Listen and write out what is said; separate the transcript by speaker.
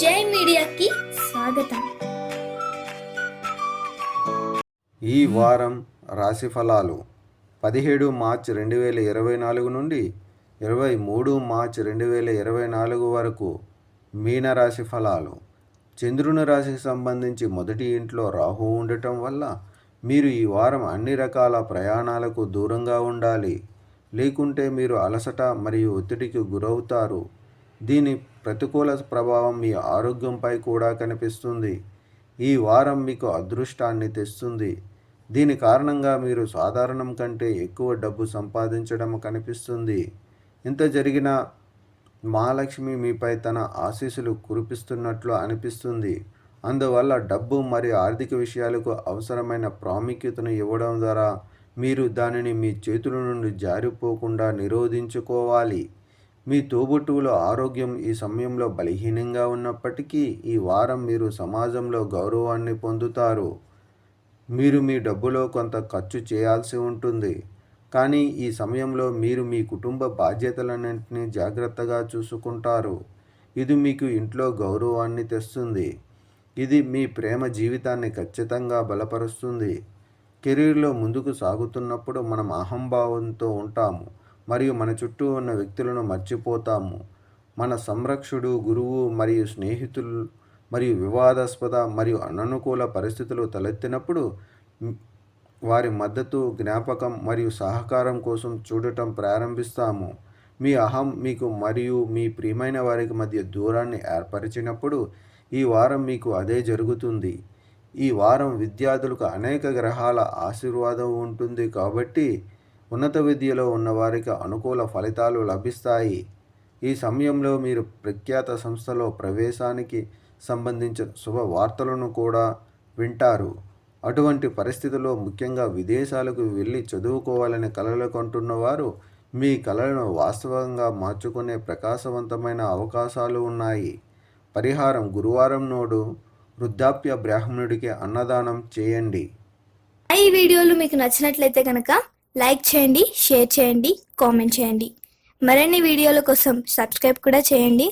Speaker 1: జై మీడియాకి స్వాగతం.
Speaker 2: ఈ వారం రాశి ఫలాలు 17 మార్చి 2024 నుండి 23 మార్చి 2024 వరకు మీనరాశి ఫలాలు. చంద్రుని రాశికి సంబంధించి మొదటి ఇంట్లో రాహు ఉండటం వల్ల మీరు ఈ వారం అన్ని రకాల ప్రయాణాలకు దూరంగా ఉండాలి. లేకుంటే మీరు అలసట మరియు ఒత్తిడికి గురవుతారు. దీని ప్రతికూల ప్రభావం మీ ఆరోగ్యంపై కూడా కనిపిస్తుంది. ఈ వారం మీకు అదృష్టాన్ని తెస్తుంది. దీని కారణంగా మీరు సాధారణం కంటే ఎక్కువ డబ్బు సంపాదించడం కనిపిస్తుంది. ఇంత జరిగినా మహాలక్ష్మి మీపై తన ఆశీస్సులు కురిపిస్తున్నట్లు అనిపిస్తుంది. అందువల్ల డబ్బు మరియు ఆర్థిక విషయాలకు అవసరమైన ప్రాముఖ్యతను ఇవ్వడం ద్వారా మీరు దానిని మీ చేతుల నుండి జారిపోకుండా నిరోధించుకోవాలి. మీ తోబుట్టువుల ఆరోగ్యం ఈ సమయంలో బలహీనంగా ఉన్నప్పటికీ ఈ వారం మీరు సమాజంలో గౌరవాన్ని పొందుతారు. మీరు మీ డబ్బులో కొంత ఖర్చు చేయాల్సి ఉంటుంది, కానీ ఈ సమయంలో మీరు మీ కుటుంబ బాధ్యతలన్నింటినీ జాగ్రత్తగా చూసుకుంటారు. ఇది మీకు ఇంట్లో గౌరవాన్ని తెస్తుంది. ఇది మీ ప్రేమ జీవితాన్ని ఖచ్చితంగా బలపరుస్తుంది. కెరీర్లో ముందుకు సాగుతున్నప్పుడు మనం అహంభావంతో ఉంటాము మరియు మన చుట్టూ ఉన్న వ్యక్తులను మర్చిపోతాము. మన సంరక్షకుడు, గురువు మరియు స్నేహితులు మరియు వివాదాస్పద మరియు అననుకూల పరిస్థితులు తలెత్తినప్పుడు వారి మద్దతు, జ్ఞాపకం మరియు సహకారం కోసం చూడటం ప్రారంభిస్తాము. మీ అహం మీకు మరియు మీ ప్రియమైన వారికి మధ్య దూరాన్ని ఏర్పరిచినప్పుడు ఈ వారం మీకు అదే జరుగుతుంది. ఈ వారం విద్యార్థులకు అనేక గ్రహాల ఆశీర్వాదం ఉంటుంది కాబట్టి ఉన్నత విద్యలో ఉన్నవారికి అనుకూల ఫలితాలు లభిస్తాయి. ఈ సమయంలో మీరు ప్రఖ్యాత సంస్థలో ప్రవేశానికి సంబంధించిన శుభవార్తలను కూడా వింటారు. అటువంటి పరిస్థితుల్లో ముఖ్యంగా విదేశాలకు వెళ్ళి చదువుకోవాలని కలలు కంటున్న వారు మీ కలలను వాస్తవంగా మార్చుకునే ప్రకాశవంతమైన అవకాశాలు ఉన్నాయి. పరిహారం: గురువారం నాడు వృద్ధాప్య బ్రాహ్మణుడికి అన్నదానం చేయండి.
Speaker 1: ఈ వీడియోలు మీకు నచ్చినట్లయితే కనుక లైక్ చేయండి, షేర్ చేయండి, కామెంట్ చేయండి. మరిన్ని వీడియోల కోసం సబ్స్క్రైబ్ కూడా చేయండి.